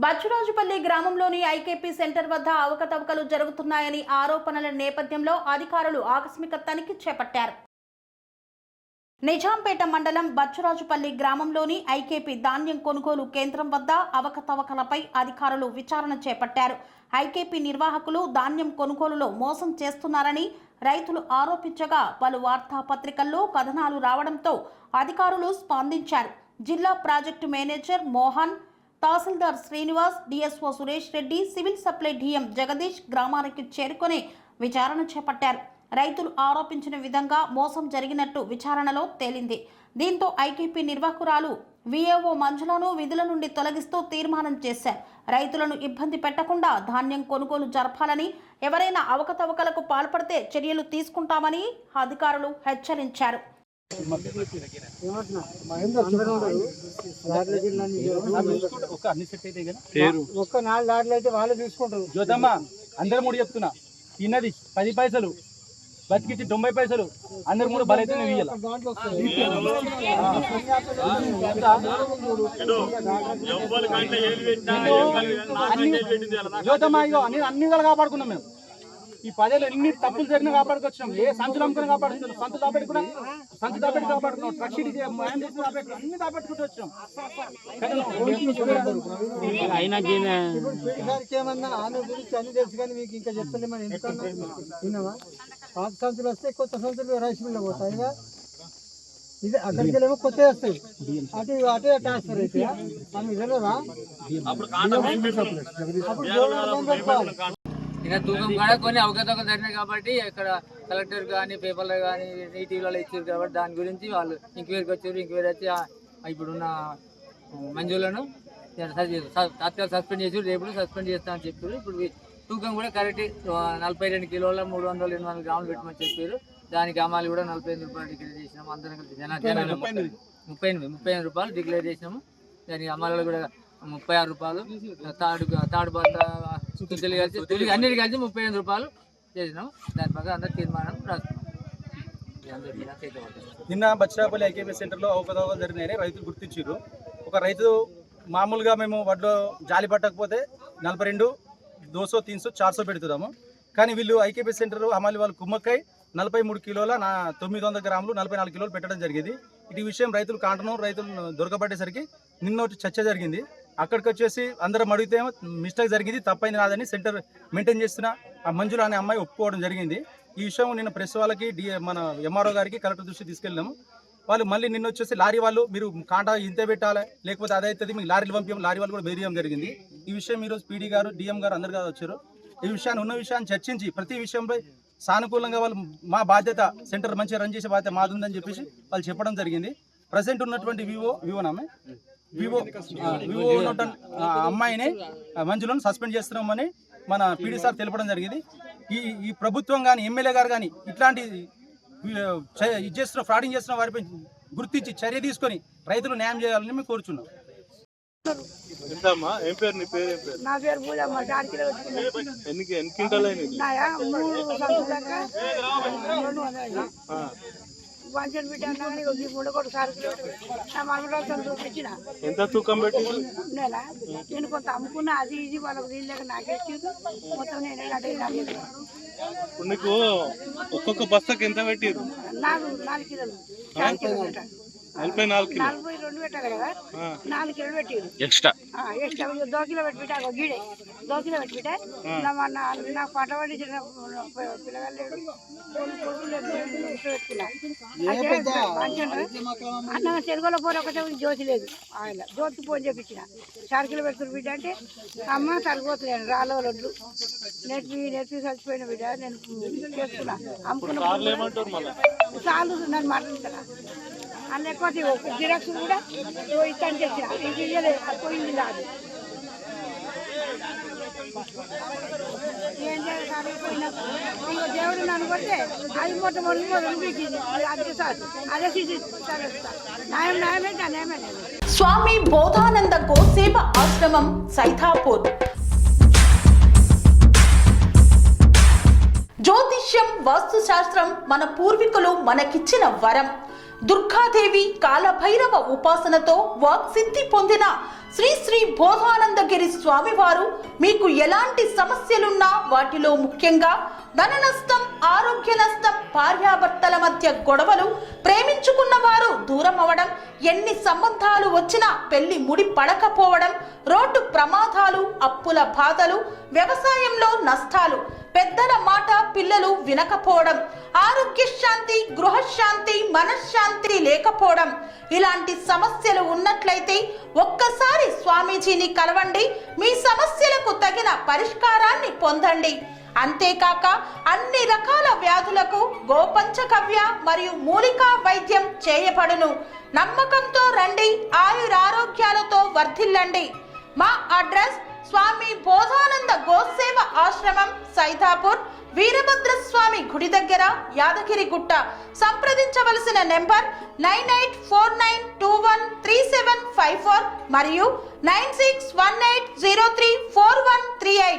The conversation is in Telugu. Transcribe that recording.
బచ్చురాజుపల్లి గ్రామంలోని ఐకేపీ సెంటర్ వద్ద అవకతవకలు జరుగుతున్నాయని ఆరోపణల నేపథ్యంలో అధికారులు ఆకస్మిక తనిఖీ చేపట్టారు. నిజాంపేట మండలం బచ్చురాజుపల్లి గ్రామంలోని ఐకేపీ ధాన్యం కొనుగోలు కేంద్రం వద్ద అవకతవకలపై అధికారులు విచారణ చేపట్టారు. ఐకేపీ నిర్వాహకులు ధాన్యం కొనుగోలులో మోసం చేస్తున్నారని రైతులు ఆరోపించగా పలు వార్తాపత్రికల్లో కథనాలు రావడంతో అధికారులు స్పందించారు. జిల్లా project manager Mohan, tahsildar Srinivas, DSO Suresh Reddy, civil supply DM Jagadish గ్రామానికి చేరుకొని విచారణ చేపట్టారు. రైతులు ఆరోపించిన విధంగా మోసం జరిగినట్టు విచారణలో తేలింది. దీంతో ఐకేపీ నిర్వాహకురాలు విఏఓ మంజులను విధుల నుండి తొలగిస్తూ తీర్మానం చేశారు. రైతులను ఇబ్బంది పెట్టకుండా ధాన్యం కొనుగోలు జరపాలని, ఎవరైనా అవకతవకలకు పాల్పడితే చర్యలు తీసుకుంటామని అధికారులు హెచ్చరించారు. ఒక్క 4 లాడ్లు అయితే వాళ్ళు తీసుకుంటారు. జ్యోతమ్మ అందరు 3 చెప్తున్నా, తిన్నది 10 పైసలు, బతికిచ్చి 90 పైసలు, అందరు 3 బలైతే నువ్వు ఇయ్యాల. జ్యోతమ్మ ఇగో అన్ని కాపాడుకున్నాం మేము. ఈ 10 ఏళ్ళు ఎన్ని తప్పులు జరిగినా కాపాడుకొచ్చినాం. ఏ సంచులు అమ్ముకుని కాపాడుతున్నాం, సంచు దాపెట్టుకున్నాం, ట్రక్ షీట్ అన్ని దాపెట్టుకుంటూ వచ్చాం. ఏమన్నా ఆమె గురించి అన్ని తెలుసు కానీ మీకు ఇంకా చెప్తలేమని ఎందుకన్నా విన్నావా? పాత సంచులు వస్తే కొత్త సంచులు రైస్ మిల్ పోతాయిగా. ఇది అక్కడికి వెళ్ళేమో కొత్త వస్తాయి, అటే ట్రాన్స్ఫర్ అయితే ఆమె వెళ్ళరా అప్పుడు ఇక తూకం కూడా కొన్ని అవకతవకలు జరిగినాయి కాబట్టి ఇక్కడ కలెక్టర్ కానీ పేపర్లో కానీ టీవీలలో ఇచ్చారు కాబట్టి దాని గురించి వాళ్ళు ఎంక్వైరీకి వచ్చారు. ఎంక్వైరీ వచ్చి ఇప్పుడున్న మంజులను తాత్కాలిక సస్పెండ్ చేసి రేపు సస్పెండ్ చేస్తామని చెప్పారు. ఇప్పుడు తూకం కూడా కరెక్ట్ 42 కిలోల 300-800 గ్రాములు పెట్టమని చెప్పారు. దానికి అమ్మాలి కూడా 45 రూపాయలు డిక్లేర్ చేసినాము. అందరం కలిసి 38 రూపాయలు డిక్లేర్ చేసినాము. దానికి అమ్మాయిలు కూడా 36 రూపాయలు, తాడు బద్ద కలిసి అన్నిటి కలిసి 35 రూపాయలు చేసినాం. దాని ప్రకారం అందరూ తీర్మానం రాస్తున్నాం. నిన్న బచ్చురాజుపల్లి ఐకేపీ సెంటర్లో అవకతవకలు జరిగినాయని రైతులు గుర్తించారు. ఒక రైతు మామూలుగా మేము వడ్లో జాలి పట్టకపోతే 42, 200, 300, 400 పెడుతున్నాము. కానీ వీళ్ళు ఐకేపీ సెంటర్ అమలు వాళ్ళు కుమ్మక్కై 43 కిలోల 900 గ్రాములు 44 కిలోలు పెట్టడం జరిగింది. ఇటు విషయం రైతులు కాంటను రైతులు దొరకబట్టేసరికి నిన్న చర్చ జరిగింది. అక్కడికి వచ్చేసి అందరం అడిగితే మిస్టేక్ జరిగింది, తప్పైంది రాదని సెంటర్ మెయింటైన్ చేస్తున్న ఆ మంజుల అనే అమ్మాయి ఒప్పుకోవడం జరిగింది. ఈ విషయం నిన్న ప్రెస్ వాళ్ళకి మన ఎంఆర్ఓ గారికి కలెక్టర్ దృష్టి తీసుకెళ్ళాము. వాళ్ళు మళ్ళీ నిన్న వచ్చేసి లారీ వాళ్ళు మీరు కాంటా ఇంతే పెట్టాలి లేకపోతే అదైతుంది మీకు లారీలు పంపించాం, లారీ వాళ్ళు కూడా బెదిరియం జరిగింది. ఈ విషయం ఈరోజు పీడీ గారు, డిఎం గారు అందరు కాదు వచ్చారు. ఈ విషయాన్ని ఉన్న విషయాన్ని చర్చించి ప్రతి విషయంపై సానుకూలంగా వాళ్ళు మా బాధ్యత సెంటర్ మంచిగా రన్ చేసే బాధ్యత మాది ఉందని చెప్పేసి వాళ్ళు చెప్పడం జరిగింది. ప్రజెంట్ ఉన్నటువంటి వివో ఉన్న అమ్మాయిని మంజులను సస్పెండ్ చేస్తున్నామని మన పీడీ సార్ తెలపడం జరిగింది. ఈ ప్రభుత్వం కానీ ఎమ్మెల్యే గారు కానీ ఇట్లాంటి ఇది చేస్తున్న ఫ్రాడింగ్ చేస్తున్న వారిపై గుర్తించి చర్య తీసుకొని రైతులు న్యాయం చేయాలని మేము కోరుచున్నాం. నా పేరు పూజమ్మ. ఎన్ని క్వింటాలు వంచన బిడ్డ కూడా సరుకులు నా మనవరాలు చూపించిన ఎంత తూకం పెట్టి నేను కొంత అమ్ముకున్నా. అది ఇది వాళ్ళకి వీళ్ళకి నాకేసి మొత్తం నేనే అడిగి నీకు ఒక్కొక్క బస్తాకి ఎంత పెట్టారు? నాకు 4 కిలోలు 44 కిలో 42 పెట్టాలి కదా, 4 కిలోలు పెట్టారు ఎక్స్ట్రా 2 కిలో పెట్టిబిట్టా గీడే 2 కిలో పెట్టిబిట్టా. నాకు పంట పండించిన పిల్లగాళ్ళు పెట్టుకున్నా. అన్న తెలుగులో ఫోన్ ఒకటే జ్యోతి లేదు, ఆయన జ్యోతికి ఫోన్ చేపించిన 4 కిలో పెడుతున్న బిడ్డ అంటే అమ్మ సరిపోతున్నాను రాళ్ళ వద్దు నేర్పి చచ్చిపోయిన బిడ్డ నేను చేసుకున్నా అమ్ముకున్నా చాలు నన్ను మాట్లాడుతున్నా. అన్న ఎక్కువ జిరాక్స్ కూడా ఇస్తాను తెచ్చిన ఇంక ఇయ్యలేదు, పోయింది రాదు. ఏం చేయాలి పోయినా ఇంకో దేవుడు నన్ను కొడితే అది మొట్టమొదటి పీకింది. అదే సార్ అదే న్యాయమే న్యాయమే. స్వామి బోధానంద గోసేవ ఆశ్రమం సైథాపూర్. జ్యోతిష్యం, వాస్తుశాస్త్రం మన పూర్వీకులు మనకిచ్చిన వరం. దుర్గాదేవి, కాలభైరవ ఉపాసనతో వాక్సిద్ధి పొందిన శ్రీ శ్రీ బోధానందగిరి స్వామివారు మీకు ఎలాంటి సమస్యలున్నా వాటిలో ముఖ్యంగా ధన నష్టం, ఆరోగ్య నష్టం, భార్యాభర్తల మధ్య గొడవలు, ప్రేమించుకున్న వారు దూరం అవడం, ఎన్ని సంబంధాలు వచ్చినా పెళ్లి ముడి పడకపోవడం, రోడ్డు ప్రమాదాలు, అప్పుల బాధలు, వ్యవసాయంలో నష్టాలు, పెద్దల మాట పిల్లలు వినకపోవడం, ఆరోగ్య శాంతి, గృహశాంతి, మనశ్శాంతి లేకపోవడం, ఇలాంటి సమస్యలు ఉన్నట్లయితే ఒక్కసారి స్వామీజీని కలవండి. మీ సమస్యలకు తగిన పరిష్కారాన్ని పొందండి. అంతేకాక అన్ని రకాల వ్యాధులకు గోపంచకవ్య మరియు మూలికా వైద్యం చేయబడును. నమ్మకంతో రండి, ఆయురారోగ్యాలతో వర్ధిల్లండి. మా అడ్రస్ స్వామి బోధానంద గోసేవ ఆశ్రమం, సైదాపూర్, వీరభద్రస్వామి గుడి దగ్గర, యాదగిరిగుట్ట. సంప్రదించవలసిన నెంబర్ 9849213754 మరియు 9618034138.